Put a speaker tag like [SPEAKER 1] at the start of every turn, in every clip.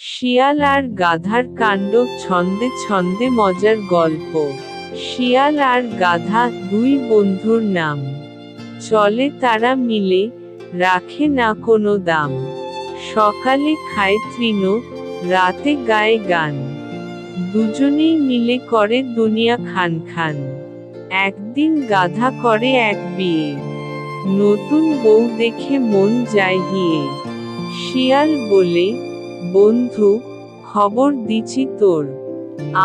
[SPEAKER 1] শিয়াল আর গাধার কাণ্ড। ছন্দে ছন্দে মজার গল্প। শিয়াল আর গাধা দুই বন্ধুর নাম। চলে তারা মিলে, রাখে না কোনো দাম। সকালে খায় তৃণ, রাতে গায়ে গান। দুজনেই মিলে করে দুনিয়া খান খান। একদিন গাধা করে এক বিয়ে, নতুন বউ দেখে মন যায় হিয়ে। শিয়াল বলে, বন্ধু, খবর দিছি তোর,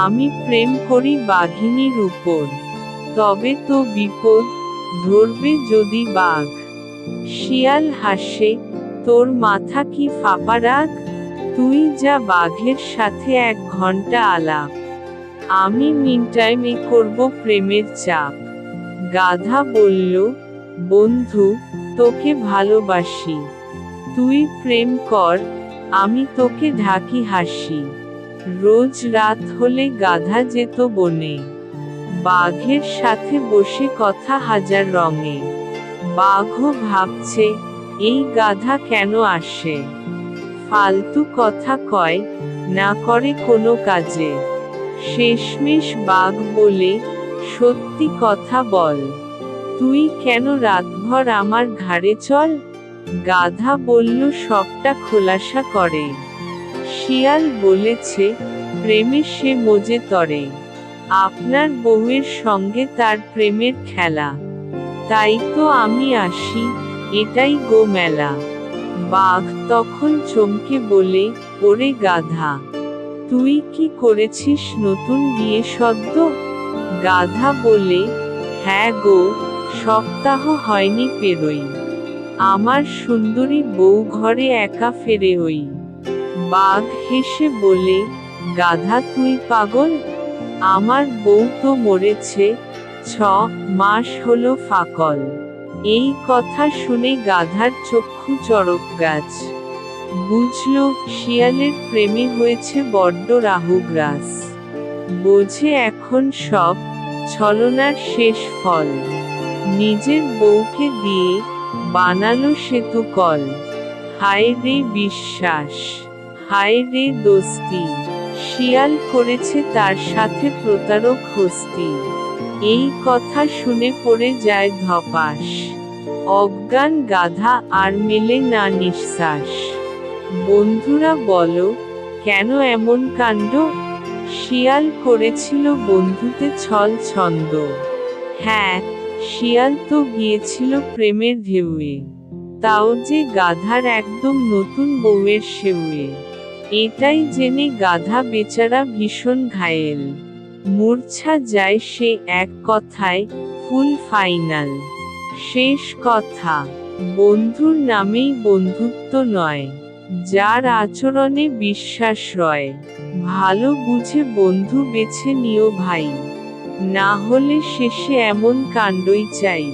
[SPEAKER 1] আমি প্রেম করি বাঘিনীর উপর। তবে তো বিপদ, ধরবে যদি বাঘ। শিয়াল হাসে, তোর মাথা কি ফাঁপা রাগ? তুই যা বাঘের সাথে 1 ঘন্টা আলাপ, আমি মিনটাইমে করব প্রেমের চাপ। গাধা বলল, বন্ধু, তোকে ভালোবাসি, তুই প্রেম কর, আমি তোকে ঢাকি হাসি। রোজ রাত হলে গাধা যেত বনে, বাঘের সাথে বসে কথা হাজার রঙে। বাঘও ভাবছে, এই গাধা কেন আসে, ফালতু কথা কয়, না করে কোনো কাজে। শেষমেশ বাঘ বলে, সত্যি কথা বল, তুই কেন রাতভর আমার ঘাড়ে চল? গাধা বলল সবটা খোলাসা করে। শিয়াল বলেছে, প্রেমে সে মজে তরে, আপনার বউয়ের সঙ্গে তার প্রেমের খেলা। তাই তো আমি আসি, এটাই গো মেলা। বাঘ তখন চমকে বলে, ওরে গাধা, তুই কি করেছিস নতুন বিয়ে সদ্য? গাধা বলে, হ্যাঁ গো, সপ্তাহ হয়নি পেরোই, আমার সুন্দরী বউ ঘরে একা ফেরে ওই। বাঘ হেসে বলে, গাধা তুই পাগল, আমার বউ তো মরেছে, 6 মাস হলো ফাকল। এই কথা শুনে গাধার চক্ষু চড়ক গাছ। বুঝল, শিয়ালের প্রেমে হয়েছে বড্ড রাহুগ্রাস। বোঝে এখন সব ছলনার শেষ ফল। নিজের বউকে দিয়ে বানালো সেতু কল। হায় রে বিশ্বাস, হায় রে দোস্তি, শিয়াল করেছে তার সাথে প্রতারক হস্তি। এই কথা শুনে পড়ে যায় ধপাস। অজ্ঞান গাধা, আর মেলে না নিঃশ্বাস। বন্ধুরা বলো, কেন এমন কাণ্ড? শিয়াল করেছিল বন্ধুতে ছল ছন্দ। হ্যাঁ, শিয়াল তো গিয়েছিল প্রেমের ঢেউয়ে, তাও যে গাধার একদম নতুন বউয়ের সেউয়ে। এটাই জেনে গাধা বেচারা ভীষণ ঘায়েল। মূর্ছা যায় সে এক কথায়, ফুল ফাইনাল। শেষ কথা, বন্ধুর নামেই বন্ধুত্ব নয়, যার আচরণে বিশ্বাস রয়। ভালো বুঝে বন্ধু বেছে নিও ভাই, না হলে শেষে এমন কাণ্ডই চাই।